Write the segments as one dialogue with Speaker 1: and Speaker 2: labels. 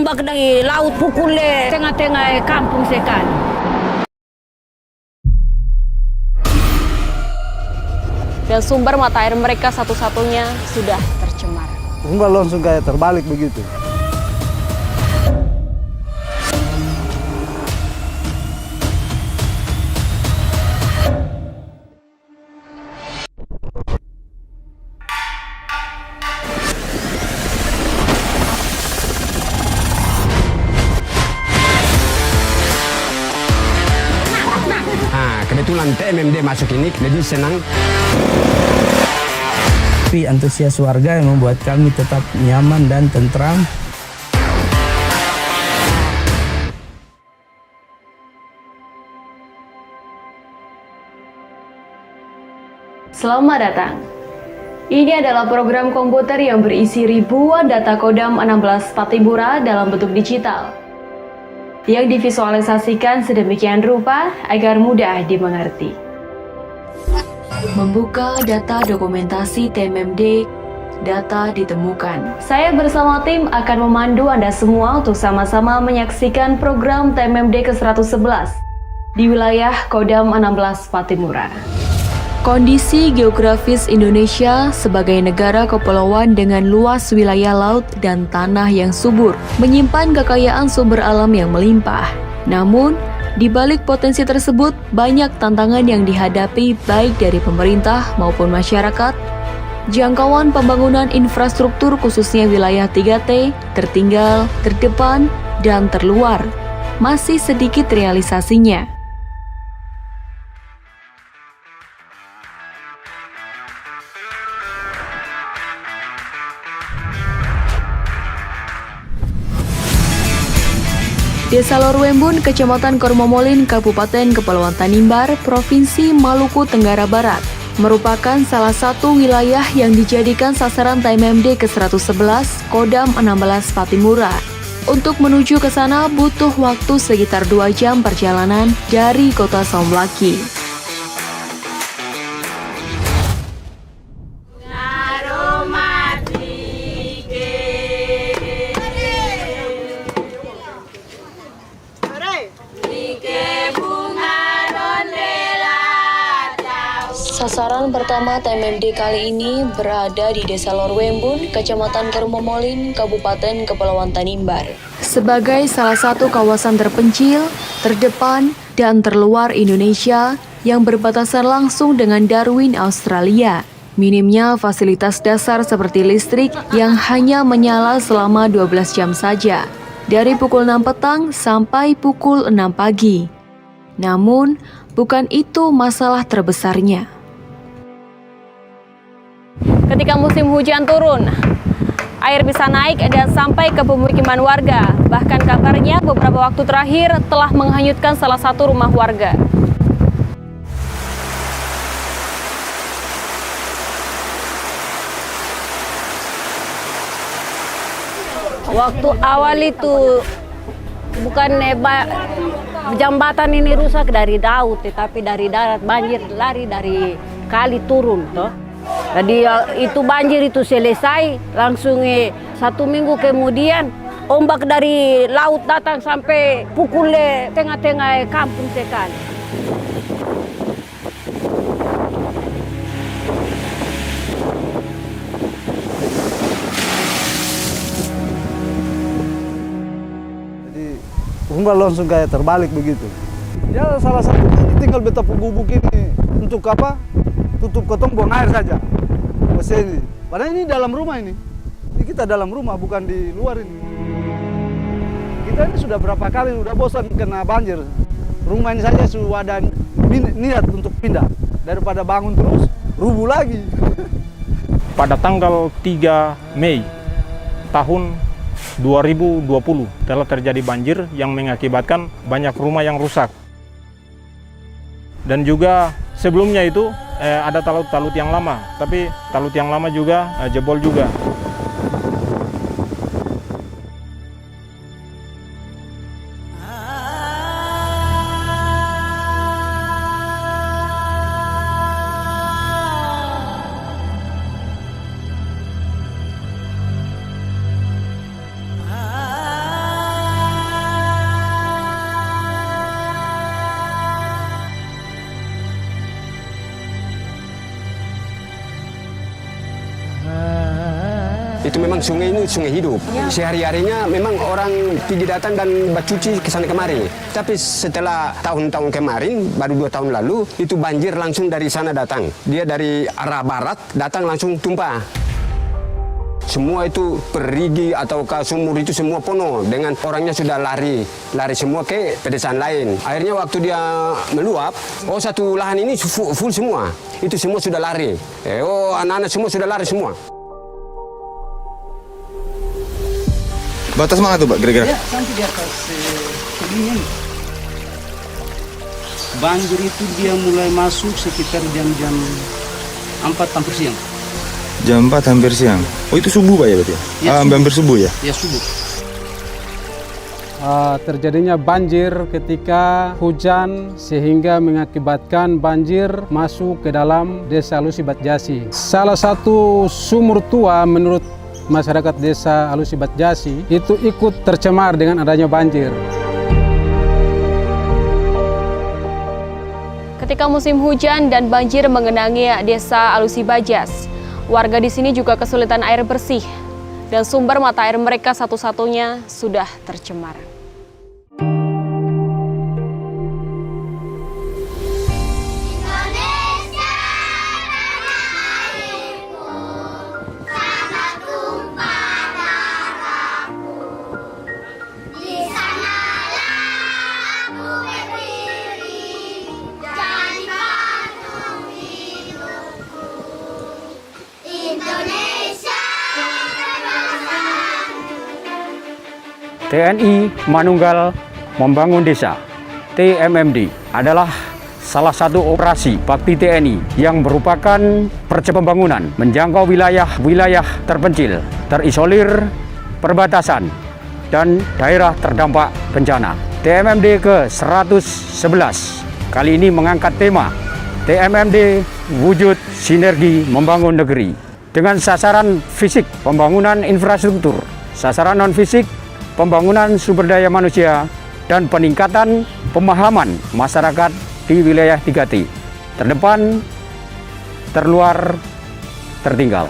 Speaker 1: Ombak dari laut pukul tengah-tengah kampung sekali.
Speaker 2: Dan sumber mata air mereka satu-satunya sudah tercemar.
Speaker 3: Sumber langsung kayak terbalik begitu.
Speaker 4: Kebetulan TMMD masuk ini, jadi senang.
Speaker 5: Tapi antusias warga yang membuat kami tetap nyaman dan tentram.
Speaker 2: Selamat datang. Ini adalah program komputer yang berisi ribuan data Kodam 16 Pattimura dalam bentuk digital, yang divisualisasikan sedemikian rupa agar mudah dimengerti. Membuka data dokumentasi TMMD, data ditemukan. Saya bersama tim akan memandu Anda semua untuk sama-sama menyaksikan program TMMD ke-111 di wilayah Kodam 16 Pattimura. Kondisi geografis Indonesia sebagai negara kepulauan dengan luas wilayah laut dan tanah yang subur, menyimpan kekayaan sumber alam yang melimpah. Namun, di balik potensi tersebut, banyak tantangan yang dihadapi baik dari pemerintah maupun masyarakat. Jangkauan pembangunan infrastruktur khususnya wilayah 3T, tertinggal, terdepan, dan terluar, masih sedikit realisasinya. Desa Lorwembun, Kecamatan Kormomolin, Kabupaten Kepulauan Tanimbar, Provinsi Maluku Tenggara Barat, merupakan salah satu wilayah yang dijadikan sasaran TMMD ke-111 Kodam 16 Pattimura. Untuk menuju ke sana butuh waktu sekitar 2 jam perjalanan dari kota Saumlaki. Sasaran pertama TMMD kali ini berada di Desa Lorwembun, Kecamatan Kormomolin, Kabupaten Kepulauan Tanimbar. Sebagai salah satu kawasan terpencil, terdepan, dan terluar Indonesia yang berbatasan langsung dengan Darwin, Australia, minimnya fasilitas dasar seperti listrik yang hanya menyala selama 12 jam saja, dari pukul 6 petang sampai pukul 6 pagi. Namun, bukan itu masalah terbesarnya. Ketika musim hujan turun, air bisa naik dan sampai ke pemukiman warga. Bahkan kabarnya beberapa waktu terakhir telah menghanyutkan salah satu rumah warga.
Speaker 1: Waktu awal itu bukan jembatan ini rusak dari laut, tetapi dari darat, banjir lari dari kali turun toh. Jadi itu banjir itu selesai, langsung 1 minggu kemudian ombak dari laut datang sampai pukul tengah-tengah kampung sekali.
Speaker 3: Jadi sumber langsung kayak terbalik begitu. Ya salah satu tinggal beta gubuk ini untuk apa? Tutup kotong buang air saja. Mesin ini. Padahal ini dalam rumah ini. Ini kita dalam rumah, bukan di luar ini. Kita ini sudah berapa kali, sudah bosan kena banjir. Rumah ini saja sudah ada niat untuk pindah. Daripada bangun terus, rubuh lagi.
Speaker 6: Pada tanggal 3 Mei tahun 2020 telah terjadi banjir yang mengakibatkan banyak rumah yang rusak. Dan juga sebelumnya itu ada talut-talut yang lama, tapi talut yang lama juga jebol juga.
Speaker 4: Itu memang sungai ini sungai hidup. Sehari-harinya memang orang pergi datang dan bercuci ke sana kemari. Tapi setelah tahun-tahun kemarin, baru 2 tahun lalu, itu banjir langsung dari sana datang. Dia dari arah barat datang langsung tumpah. Semua itu perigi atau ke sumur itu semua penuh dengan orangnya sudah lari semua ke pedesaan lain. Akhirnya waktu dia meluap, satu lahan ini full semua. Itu semua sudah lari. Anak-anak semua sudah lari semua.
Speaker 7: Batas mana tuh, Pak, kira-kira?
Speaker 5: Ya, sampai di atas ini. Banjir itu dia mulai masuk sekitar jam-jam 4 hampir siang.
Speaker 7: Jam 4 hampir siang. Oh, itu subuh, Pak, ya berarti?
Speaker 5: Ya,
Speaker 7: hampir subuh ya?
Speaker 5: Ya, subuh.
Speaker 8: Terjadinya banjir ketika hujan sehingga mengakibatkan banjir masuk ke dalam desa Alusi Batjasi. Salah satu sumur tua menurut masyarakat desa Alusi Batjasi itu ikut tercemar dengan adanya banjir.
Speaker 2: Ketika musim hujan dan banjir mengenangi desa Alusi Bajas, warga di sini juga kesulitan air bersih dan sumber mata air mereka satu-satunya sudah tercemar.
Speaker 9: TNI Manunggal Membangun Desa (TMMD) adalah salah satu operasi bakti TNI yang merupakan percepatan pembangunan menjangkau wilayah-wilayah terpencil, terisolir, perbatasan, dan daerah terdampak bencana. TMMD ke-111 kali ini mengangkat tema TMMD Wujud Sinergi Membangun Negeri dengan sasaran fisik pembangunan infrastruktur, sasaran non-fisik pembangunan sumber daya manusia, dan peningkatan pemahaman masyarakat di wilayah 3T, terdepan, terluar, tertinggal.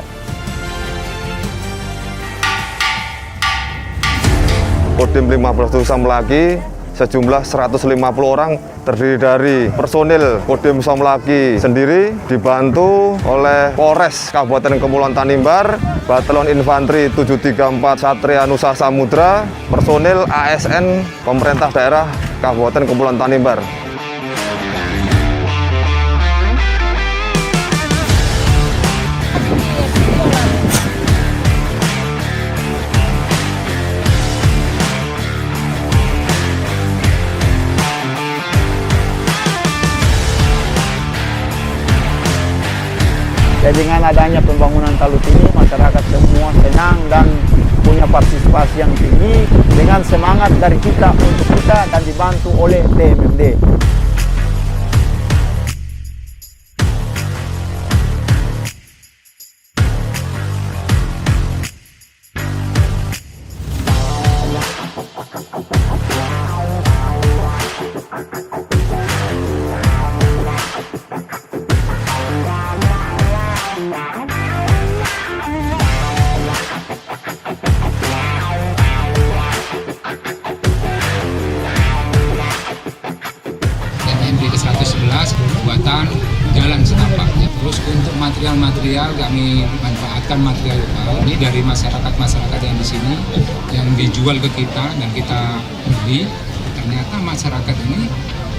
Speaker 7: Kodim 15 Desa Melaki sejumlah 150 orang terdiri dari personil Kodim Somlaki sendiri dibantu oleh Polres Kabupaten Kepulauan Tanimbar, Batalon Infanteri 734 Satria Nusa Samudra, personil ASN Pemerintah Daerah Kabupaten Kepulauan Tanimbar.
Speaker 10: Jadi dengan adanya pembangunan talut ini, masyarakat semua senang dan punya partisipasi yang tinggi dengan semangat dari kita untuk kita dan dibantu oleh TMMD.
Speaker 11: Pembuatan jalan setapaknya. Terus untuk material-material kami manfaatkan material lokal ini dari masyarakat yang di sini yang dijual ke kita dan kita beli. Ternyata masyarakat ini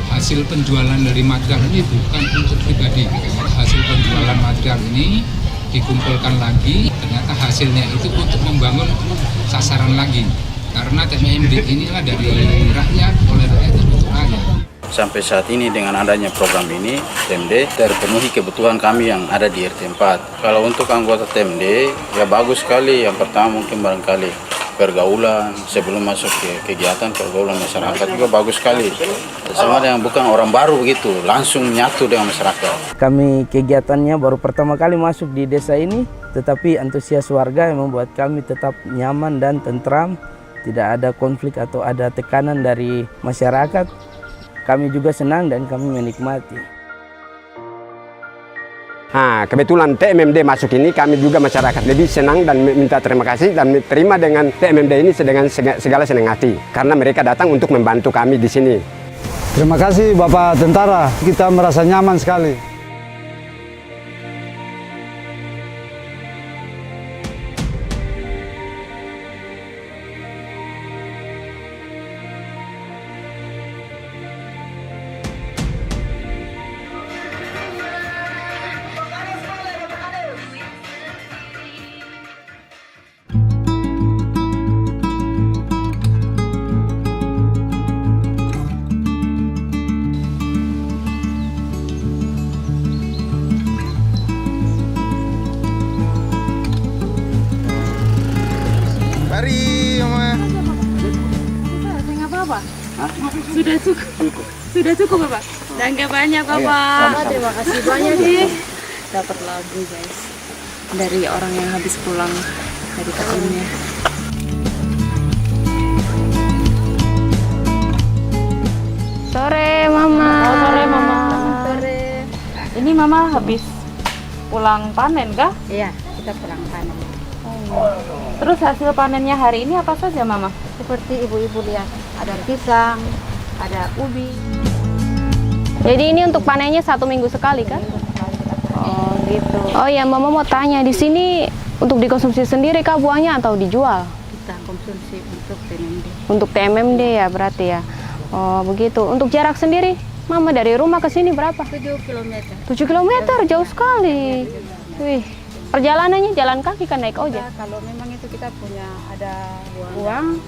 Speaker 11: hasil penjualan dari material ini bukan untuk pribadi. Hasil penjualan material ini dikumpulkan lagi, ternyata hasilnya itu untuk membangun sasaran lagi. Karena TMMD inilah dari rakyat, oleh rakyat dan untuk rakyat.
Speaker 12: Sampai saat ini dengan adanya program ini, TMD terpenuhi kebutuhan kami yang ada di RT 4. Kalau untuk anggota TMD, ya bagus sekali. Yang pertama mungkin barangkali pergaulan, sebelum masuk ke kegiatan pergaulan masyarakat juga bagus sekali. Sama yang bukan orang baru begitu, langsung menyatu dengan masyarakat.
Speaker 5: Kami kegiatannya baru pertama kali masuk di desa ini, tetapi antusias warga yang membuat kami tetap nyaman dan tentram. Tidak ada konflik atau ada tekanan dari masyarakat. Kami juga senang dan kami menikmati.
Speaker 4: Nah, kebetulan TMMD masuk ini, kami juga masyarakat lebih senang dan minta terima kasih dan terima dengan TMMD ini dengan segala senang hati. Karena mereka datang untuk membantu kami di sini.
Speaker 3: Terima kasih Bapak Tentara, kita merasa nyaman sekali.
Speaker 13: Sudah cukup Bapak? Dan nggak banyak Bapak. Terima kasih banyak sih. Dapat lagu guys dari orang yang habis pulang dari kebunnya.
Speaker 2: Sore Mama.
Speaker 13: Sore Mama. Sore. Ini Mama habis pulang panen kah?
Speaker 1: Iya, kita pulang panen.
Speaker 13: Terus hasil panennya hari ini apa saja Mama?
Speaker 1: Seperti ibu-ibu lihat, ada pisang, ada ubi.
Speaker 2: Jadi ini untuk panennya 1 minggu sekali kan? Oh gitu. Oh ya, Mama mau tanya, di sini untuk dikonsumsi sendiri kah buahnya atau dijual?
Speaker 1: Kita konsumsi untuk TMMD.
Speaker 2: Untuk TMMD ya berarti ya. Oh begitu. Untuk jarak sendiri, Mama dari rumah ke sini berapa?
Speaker 1: 7 km.
Speaker 2: 7 km, jauh sekali. Wih, perjalanannya jalan kaki kan naik ojek?
Speaker 1: Kalau memang itu kita punya ada uang,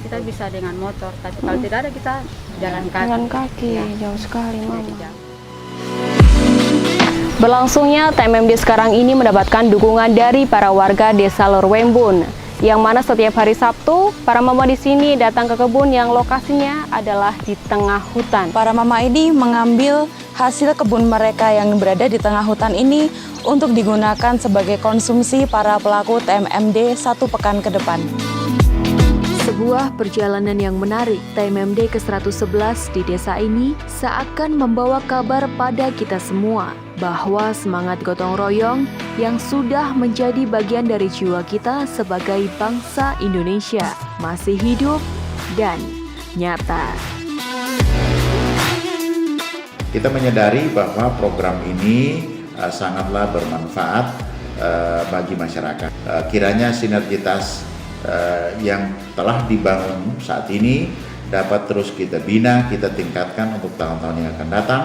Speaker 1: kita bisa dengan motor. Tapi kalau tidak ada kita jalan kaki.
Speaker 2: Jalan kaki,
Speaker 1: ya.
Speaker 2: Jauh sekali Mama. Berlangsungnya TMMD sekarang ini mendapatkan dukungan dari para warga Desa Lorwembun, yang mana setiap hari Sabtu para mama di sini datang ke kebun yang lokasinya adalah di tengah hutan.
Speaker 13: Para mama ini mengambil hasil kebun mereka yang berada di tengah hutan ini untuk digunakan sebagai konsumsi para pelaku TMMD 1 pekan ke depan.
Speaker 2: Sebuah perjalanan yang menarik, TMMD ke-111 di desa ini seakan membawa kabar pada kita semua bahwa semangat gotong royong yang sudah menjadi bagian dari jiwa kita sebagai bangsa Indonesia masih hidup dan nyata.
Speaker 14: Kita menyadari bahwa program ini sangatlah bermanfaat bagi masyarakat. Kiranya sinergitas yang telah dibangun saat ini dapat terus kita bina, kita tingkatkan untuk tahun-tahun yang akan datang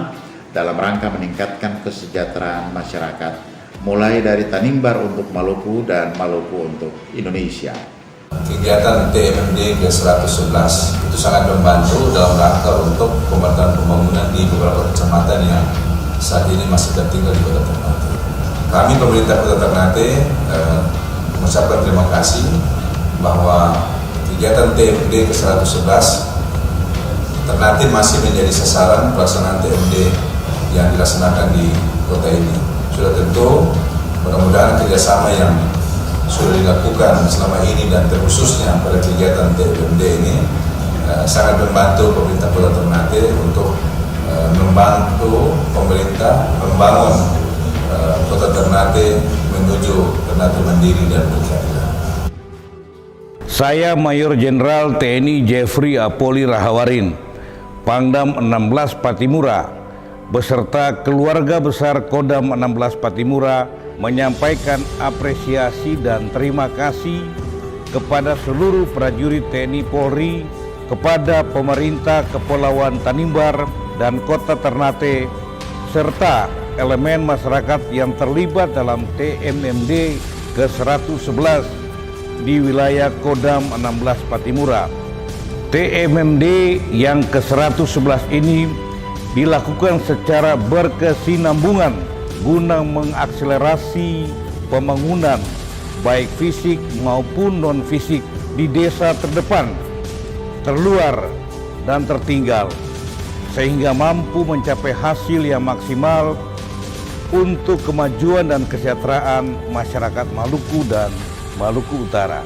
Speaker 14: dalam rangka meningkatkan kesejahteraan masyarakat, mulai dari Tanimbar untuk Maluku dan Maluku untuk Indonesia.
Speaker 15: Kegiatan TMMD ke-111 itu sangat membantu dalam rangka untuk pembangunan di beberapa kecamatan yang saat ini masih tertinggal di Kota Ternate. Kami pemerintah Kota Ternate mengucapkan terima kasih bahwa kegiatan TMMD ke-111 Ternate masih menjadi sasaran pelaksanaan TMMD yang dilaksanakan di kota ini. Sudah tentu mudah-mudahan kerjasama yang sudah dilakukan selama ini dan terkhususnya pada kegiatan TMMD ini sangat membantu pemerintah Kota Ternate untuk membantu pemerintah membangun Kota Ternate menuju Ternate mandiri dan berkeadilan.
Speaker 16: Saya Mayor Jenderal TNI Jeffrey Apoli Rahawarin, Pangdam 16 Patimura, beserta keluarga besar Kodam 16 Patimura menyampaikan apresiasi dan terima kasih kepada seluruh prajurit TNI Polri, kepada pemerintah Kepulauan Tanimbar dan Kota Ternate, serta elemen masyarakat yang terlibat dalam TMMD ke-111 di wilayah Kodam 16 Patimura. TMMD yang ke-111 ini dilakukan secara berkesinambungan guna mengakselerasi pembangunan baik fisik maupun non-fisik di desa terdepan, terluar, dan tertinggal, sehingga mampu mencapai hasil yang maksimal untuk kemajuan dan kesejahteraan masyarakat Maluku dan Maluku Utara.